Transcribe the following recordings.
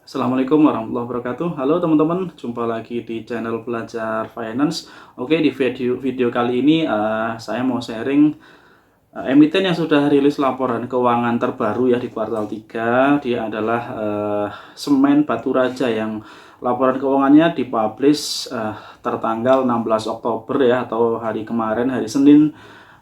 Assalamualaikum warahmatullahi wabarakatuh. Halo teman-teman, jumpa lagi di channel Belajar Finance. Oke, di video kali ini saya mau sharing emiten yang sudah rilis laporan keuangan terbaru ya di kuartal 3. Dia adalah Semen Batu Raja yang laporan keuangannya dipublish tertanggal 16 Oktober ya, atau hari kemarin, hari Senin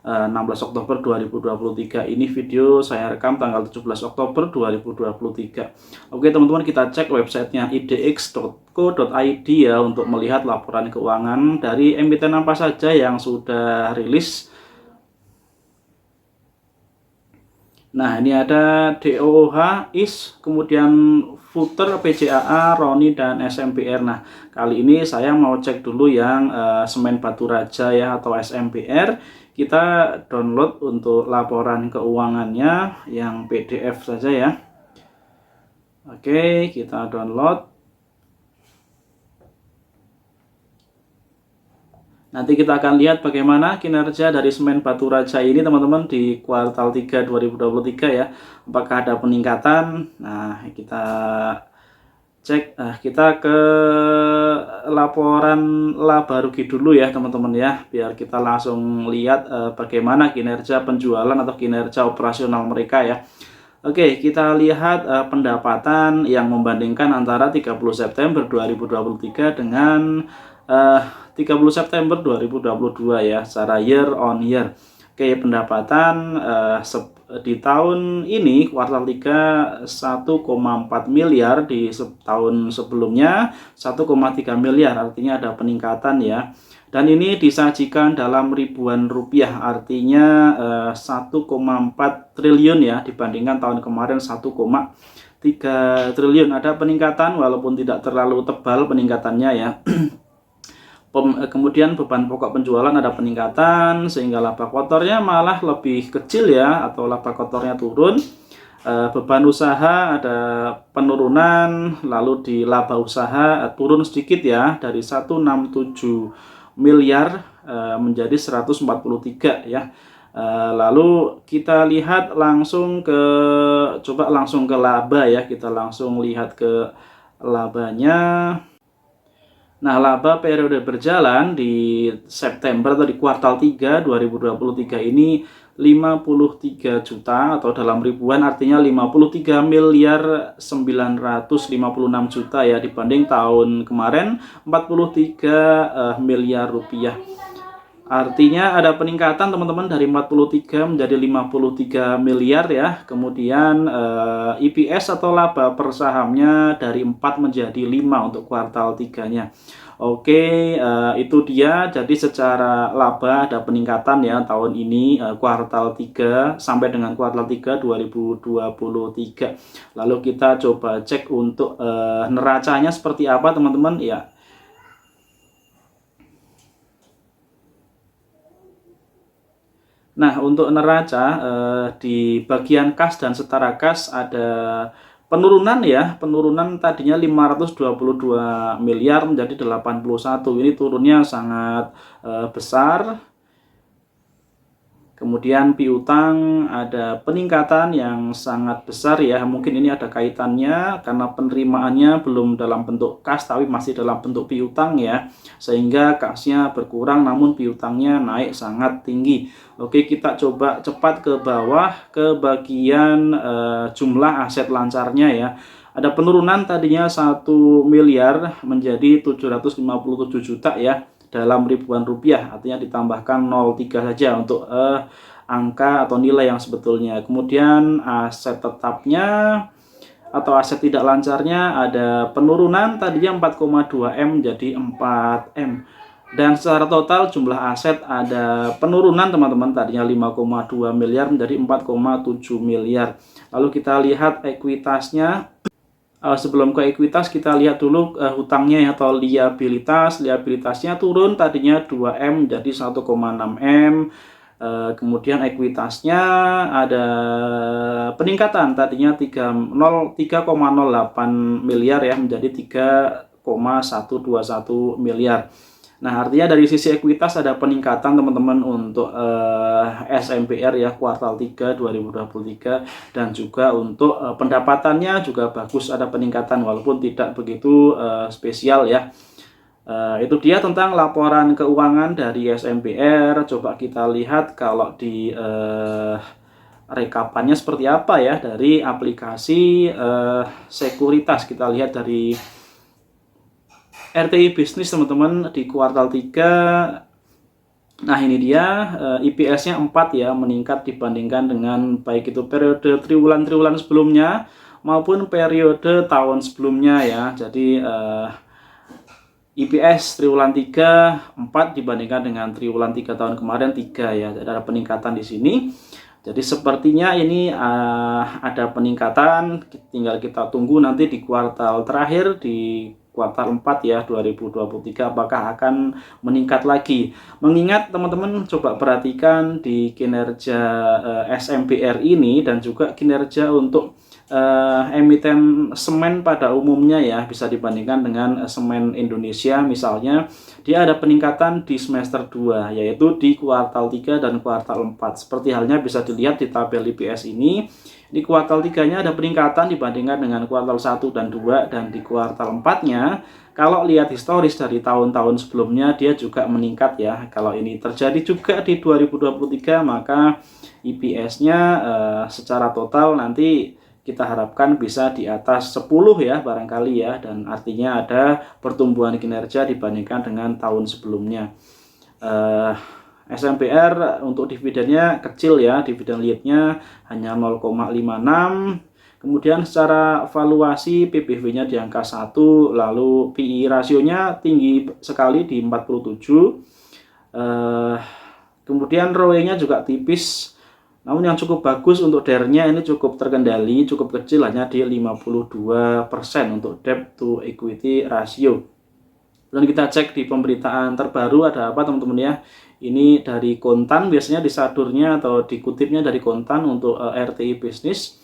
16 Oktober 2023. Ini video saya rekam tanggal 17 Oktober 2023. Oke teman-teman, kita cek websitenya idx.co.id ya untuk melihat laporan keuangan dari emiten apa saja yang sudah rilis. Nah, ini ada DOOH, IS, kemudian Footer, PJAA, Roni, dan SMPR. Nah, kali ini saya mau cek dulu yang Semen Batu Raja ya, atau SMPR. Kita download untuk laporan keuangannya yang PDF saja ya. Oke, kita download. Nanti kita akan lihat bagaimana kinerja dari Semen Batu Raja ini teman-teman di kuartal 3 2023 ya. Apakah ada peningkatan? Nah, kita cek, kita ke laporan laba rugi dulu ya teman-teman ya, biar kita langsung lihat bagaimana kinerja penjualan atau kinerja operasional mereka ya. Oke, kita lihat pendapatan yang membandingkan antara 30 September 2023 dengan 30 September 2022 ya, secara year on year. Oke, pendapatan di tahun ini kuartal 3 1,4 miliar, di tahun sebelumnya 1,3 miliar, artinya ada peningkatan ya. Dan ini disajikan dalam ribuan rupiah, artinya 1,4 triliun ya, dibandingkan tahun kemarin 1,3 triliun. Ada peningkatan walaupun tidak terlalu tebal peningkatannya ya. Kemudian beban pokok penjualan ada peningkatan, sehingga laba kotornya malah lebih kecil ya, atau laba kotornya turun. Beban usaha ada penurunan, lalu di laba usaha turun sedikit ya, dari 167 miliar menjadi 143 ya. Lalu kita lihat langsung ke, coba langsung ke laba ya, kita langsung lihat ke labanya. Nah, laba periode berjalan di September atau di kuartal 3 2023 ini 53 juta, atau dalam ribuan artinya 53 miliar 956 juta ya, dibanding tahun kemarin 43 miliar rupiah. Artinya ada peningkatan teman-teman, dari 43 menjadi 53 miliar ya. Kemudian EPS atau laba per sahamnya dari 4 menjadi 5 untuk kuartal 3-nya. Oke, itu dia. Jadi secara laba ada peningkatan ya tahun ini, kuartal 3 sampai dengan kuartal 3 2023. Lalu kita coba cek untuk neracanya seperti apa teman-teman ya. Nah, untuk neraca di bagian kas dan setara kas ada penurunan ya. Penurunan tadinya 522 miliar menjadi 81. Ini turunnya sangat besar. Kemudian piutang ada peningkatan yang sangat besar ya. Mungkin ini ada kaitannya karena penerimaannya belum dalam bentuk kas tapi masih dalam bentuk piutang ya. Sehingga kasnya berkurang namun piutangnya naik sangat tinggi. Oke, kita coba cepat ke bawah ke bagian jumlah aset lancarnya ya. Ada penurunan, tadinya 1 miliar menjadi 757 juta ya, dalam ribuan rupiah, artinya ditambahkan 0,3 saja untuk angka atau nilai yang sebetulnya. Kemudian aset tetapnya atau aset tidak lancarnya ada penurunan, tadinya 4,2 M menjadi 4 M. Dan secara total jumlah aset ada penurunan teman-teman, tadinya 5,2 miliar menjadi 4,7 miliar. Lalu kita lihat ekuitasnya. Sebelum ke ekuitas kita lihat dulu hutangnya atau liabilitas. Liabilitasnya turun, tadinya 2M menjadi 1,6 M. Kemudian ekuitasnya ada peningkatan, tadinya 3,08 miliar ya menjadi 3,121 miliar. Nah, artinya dari sisi ekuitas ada peningkatan teman-teman untuk SMPR ya kuartal 3 2023, dan juga untuk pendapatannya juga bagus, ada peningkatan walaupun tidak begitu spesial ya. Itu dia tentang laporan keuangan dari SMPR. Coba kita lihat kalau di rekapannya seperti apa ya dari aplikasi sekuritas. Kita lihat dari RTI Bisnis teman-teman di kuartal 3. Nah, ini dia IPS-nya 4 ya, meningkat dibandingkan dengan baik itu periode triwulan-triwulan sebelumnya maupun periode tahun sebelumnya ya. Jadi IPS triwulan 3 4 dibandingkan dengan triwulan 3 tahun kemarin 3 ya. Jadi ada peningkatan di sini. Jadi sepertinya ini ada peningkatan, tinggal kita tunggu nanti di kuartal terakhir di kuartal 4 ya 2023 apakah akan meningkat lagi. Mengingat teman-teman coba perhatikan di kinerja SMPR ini dan juga kinerja untuk emiten semen pada umumnya ya, bisa dibandingkan dengan semen Indonesia misalnya, dia ada peningkatan di semester 2 yaitu di kuartal 3 dan kuartal 4. Seperti halnya bisa dilihat di tabel IPS ini. Di kuartal 3-nya ada peningkatan dibandingkan dengan kuartal 1 dan 2, dan di kuartal 4-nya kalau lihat historis dari tahun-tahun sebelumnya dia juga meningkat ya. Kalau ini terjadi juga di 2023 maka IPS-nya secara total nanti kita harapkan bisa di atas 10 ya barangkali ya, dan artinya ada pertumbuhan kinerja dibandingkan dengan tahun sebelumnya. SMPR untuk dividennya kecil ya, dividen yield-nya hanya 0,56. Kemudian secara valuasi PBV-nya di angka 1, lalu PI rasionya tinggi sekali di 47. Kemudian ROE-nya juga tipis. Namun yang cukup bagus untuk DER-nya ini cukup terkendali, cukup kecil hanya di 52% untuk debt to equity ratio. Dan kita cek di pemberitaan terbaru ada apa teman-teman ya. Ini dari Kontan, biasanya disadurnya atau dikutipnya dari Kontan untuk RTI Bisnis.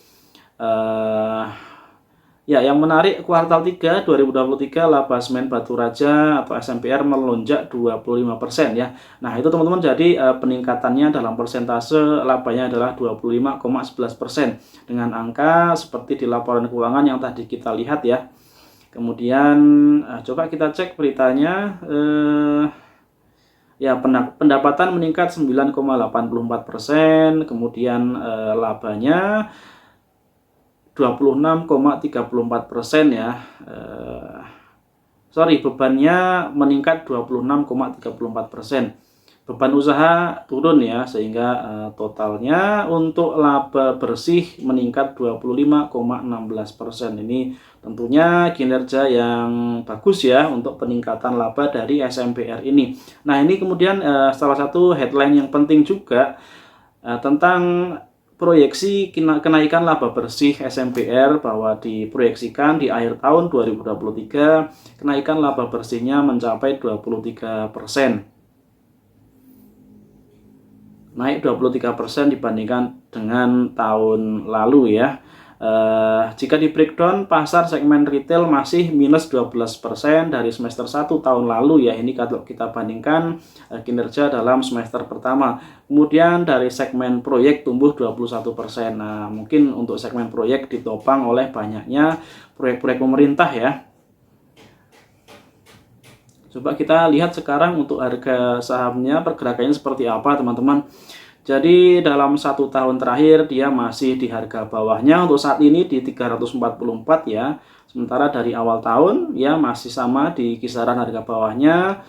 Ya, yang menarik kuartal 3 2023 laba semen Batu Raja atau SMPR melonjak 25% ya. Nah, itu teman-teman jadi peningkatannya dalam persentase labanya adalah 25,11% dengan angka seperti di laporan keuangan yang tadi kita lihat ya. Kemudian coba kita cek beritanya. Ya, pendapatan meningkat 9,84%, kemudian labanya 26,34% ya. Bebannya meningkat 26,34%. Beban usaha turun ya, sehingga totalnya untuk laba bersih meningkat 25,16%. Ini tentunya kinerja yang bagus ya untuk peningkatan laba dari SMPR ini. Nah, ini kemudian salah satu headline yang penting juga tentang proyeksi kenaikan laba bersih SMPR, bahwa diproyeksikan di akhir tahun 2023 kenaikan laba bersihnya mencapai 23%. Naik 23% dibandingkan dengan tahun lalu ya. Jika di breakdown, pasar segmen retail masih minus 12% dari semester 1 tahun lalu ya. Ini kalau kita bandingkan kinerja dalam semester pertama. Kemudian dari segmen proyek tumbuh 21%. Nah, mungkin untuk segmen proyek ditopang oleh banyaknya proyek-proyek pemerintah ya. Coba kita lihat sekarang untuk harga sahamnya pergerakannya seperti apa teman-teman. Jadi dalam 1 tahun terakhir dia masih di harga bawahnya untuk saat ini di 344 ya. Sementara dari awal tahun ya masih sama di kisaran harga bawahnya.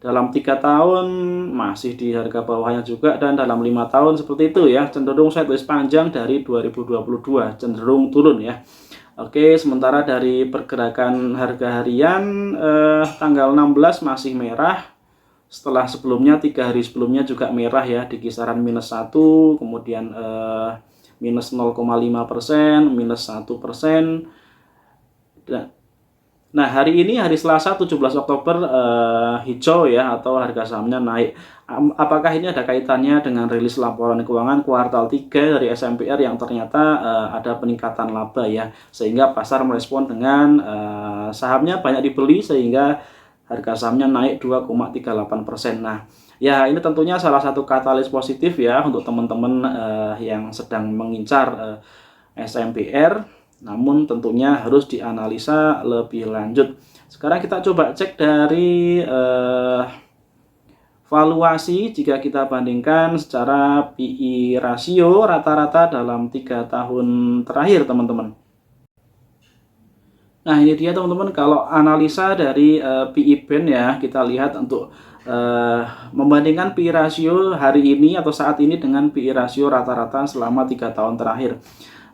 Dalam 3 tahun masih di harga bawahnya juga, dan dalam 5 tahun seperti itu ya. Cenderung sideways panjang dari 2022, cenderung turun ya. Oke, sementara dari pergerakan harga harian tanggal 16 masih merah. Setelah sebelumnya 3 hari sebelumnya juga merah ya, di kisaran minus 1, kemudian minus 0,5%, minus 1%. Nah, hari ini hari Selasa 17 Oktober hijau ya, atau harga sahamnya naik. Apakah ini ada kaitannya dengan rilis laporan keuangan kuartal 3 dari SMPR yang ternyata ada peningkatan laba ya, sehingga pasar merespon dengan sahamnya banyak dibeli, sehingga harga sahamnya naik 2,38%. Nah, ya ini tentunya salah satu katalis positif ya untuk teman-teman yang sedang mengincar SMPR, namun tentunya harus dianalisa lebih lanjut. Sekarang kita coba cek dari valuasi jika kita bandingkan secara PI rasio rata-rata dalam 3 tahun terakhir, teman-teman. Nah, ini dia teman-teman, kalau analisa dari PI band ya, kita lihat untuk membandingkan PI rasio hari ini atau saat ini dengan PI rasio rata-rata selama 3 tahun terakhir.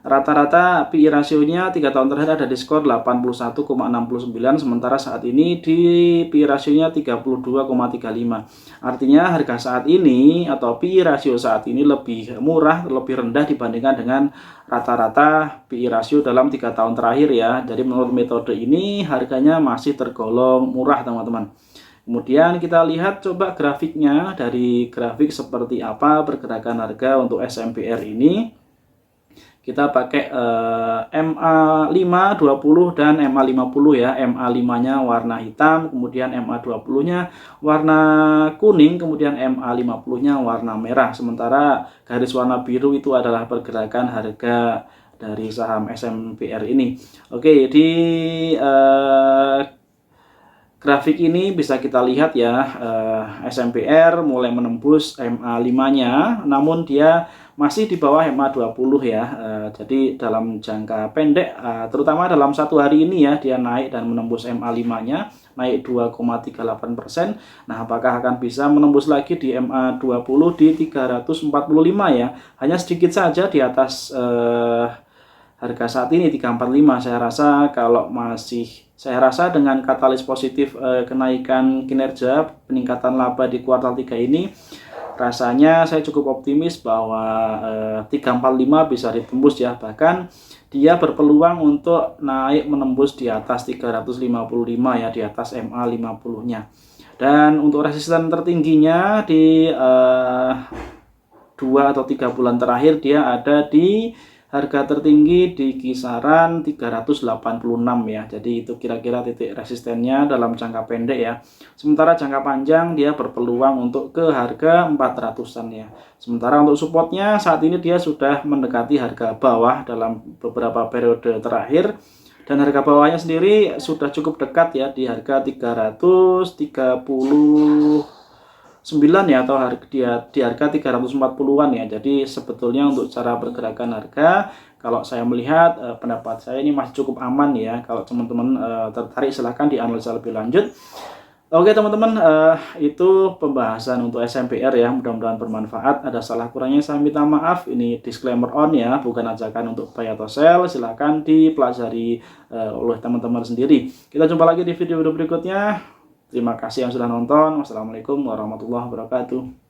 Rata-rata PI rasionya 3 tahun terakhir ada di skor 81,69, sementara saat ini di PI rasionya 32,35. Artinya harga saat ini atau PI rasio saat ini lebih murah, lebih rendah dibandingkan dengan rata-rata PI rasio dalam 3 tahun terakhir ya. Jadi menurut metode ini harganya masih tergolong murah, teman-teman. Kemudian kita lihat coba grafiknya, dari grafik seperti apa pergerakan harga untuk SMPR ini. Kita pakai MA5, 20 dan MA50 ya. MA5-nya warna hitam, kemudian MA20-nya warna kuning, kemudian MA50-nya warna merah. Sementara garis warna biru itu adalah pergerakan harga dari saham SMPR ini. Oke, di grafik ini bisa kita lihat ya, SMPR mulai menembus MA5-nya, namun dia masih di bawah MA20 ya. Jadi dalam jangka pendek, terutama dalam satu hari ini ya, dia naik dan menembus MA5-nya, naik 2,38%. Nah, apakah akan bisa menembus lagi di MA20 di 345 ya? Hanya sedikit saja di atas harga saat ini 345. Saya rasa dengan katalis positif kenaikan kinerja, peningkatan laba di kuartal 3 ini, rasanya saya cukup optimis bahwa 345 bisa ditembus ya. Bahkan dia berpeluang untuk naik menembus di atas 355 ya, di atas MA50-nya. Dan untuk resisten tertingginya di 2 atau 3 bulan terakhir dia ada di harga tertinggi di kisaran 386 ya. Jadi itu kira-kira titik resistennya dalam jangka pendek ya. Sementara jangka panjang dia berpeluang untuk ke harga 400-an ya. Sementara untuk supportnya saat ini dia sudah mendekati harga bawah dalam beberapa periode terakhir. Dan harga bawahnya sendiri sudah cukup dekat ya, di harga 339 ya, atau di harga 340-an ya. Jadi sebetulnya untuk cara pergerakan harga, kalau saya melihat pendapat saya ini masih cukup aman ya. Kalau teman-teman tertarik silahkan dianalisa lebih lanjut. Oke teman-teman, itu pembahasan untuk SMPR ya, mudah-mudahan bermanfaat. Ada salah kurangnya saya minta maaf, ini disclaimer on ya, bukan ajakan untuk buy atau sell. Silahkan dipelajari oleh teman-teman sendiri. Kita jumpa lagi di video berikutnya. Terima kasih yang sudah nonton. Wassalamualaikum warahmatullahi wabarakatuh.